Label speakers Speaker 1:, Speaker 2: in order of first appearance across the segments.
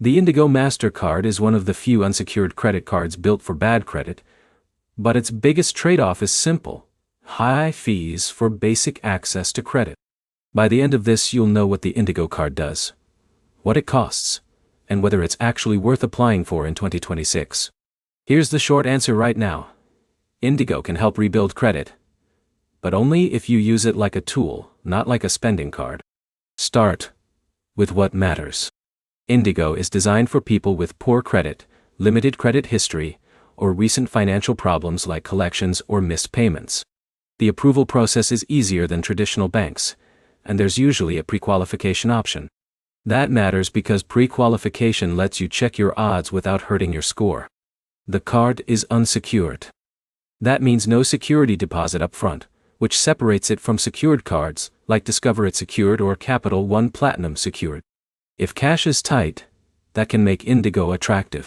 Speaker 1: The Indigo MasterCard is one of the few unsecured credit cards built for bad credit, but its biggest trade-off is simple: high fees for basic access to credit. By the end of this, you'll know what the Indigo card does, what it costs, and whether it's actually worth applying for in 2026. Here's the short answer right now. Indigo can help rebuild credit, but only if you use it like a tool, not like a spending card. Start with what matters. Indigo is designed for people with poor credit, limited credit history, or recent financial problems like collections or missed payments. The approval process is easier than traditional banks, and there's usually a pre-qualification option. That matters because pre-qualification lets you check your odds without hurting your score. The card is unsecured. That means no security deposit up front, which separates it from secured cards like Discover It Secured or Capital One Platinum Secured. If cash is tight, that can make Indigo attractive.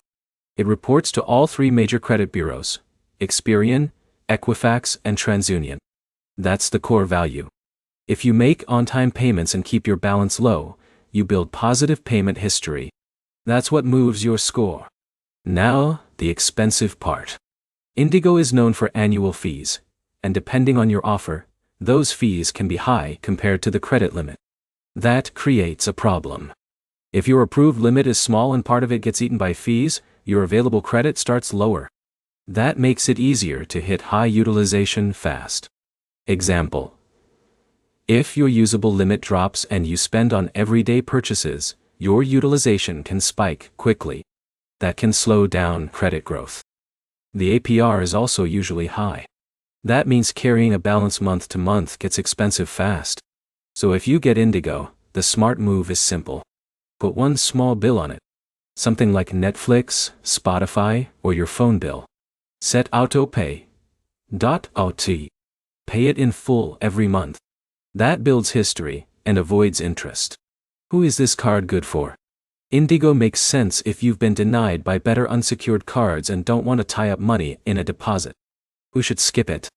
Speaker 1: It reports to all three major credit bureaus: Experian, Equifax, and TransUnion. That's the core value. If you make on-time payments and keep your balance low, you build positive payment history. That's what moves your score. Now, the expensive part. Indigo is known for annual fees, and depending on your offer, those fees can be high compared to the credit limit. That creates a problem. If your approved limit is small and part of it gets eaten by fees, your available credit starts lower. That makes it easier to hit high utilization fast. Example: if your usable limit drops and you spend on everyday purchases, your utilization can spike quickly. That can slow down credit growth. The APR is also usually high. That means carrying a balance month to month gets expensive fast. So if you get Indigo, the smart move is simple. Put one small bill on it. Something like Netflix, Spotify, or your phone bill. Set auto pay. .ot. Pay it in full every month. That builds history and avoids interest. Who is this card good for? Indigo makes sense if you've been denied by better unsecured cards and don't want to tie up money in a deposit. Who should skip it?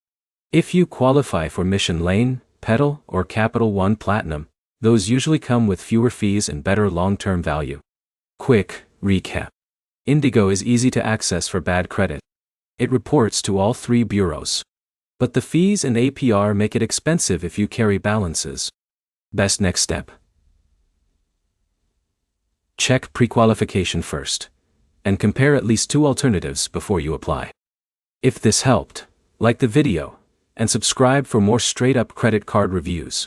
Speaker 1: If you qualify for Mission Lane, Petal, or Capital One Platinum, those usually come with fewer fees and better long-term value. Quick recap. Indigo is easy to access for bad credit. It reports to all three bureaus. But the fees and APR make it expensive if you carry balances. Best next step: check pre-qualification first, and compare at least two alternatives before you apply. If this helped, like the video, and subscribe for more straight-up credit card reviews.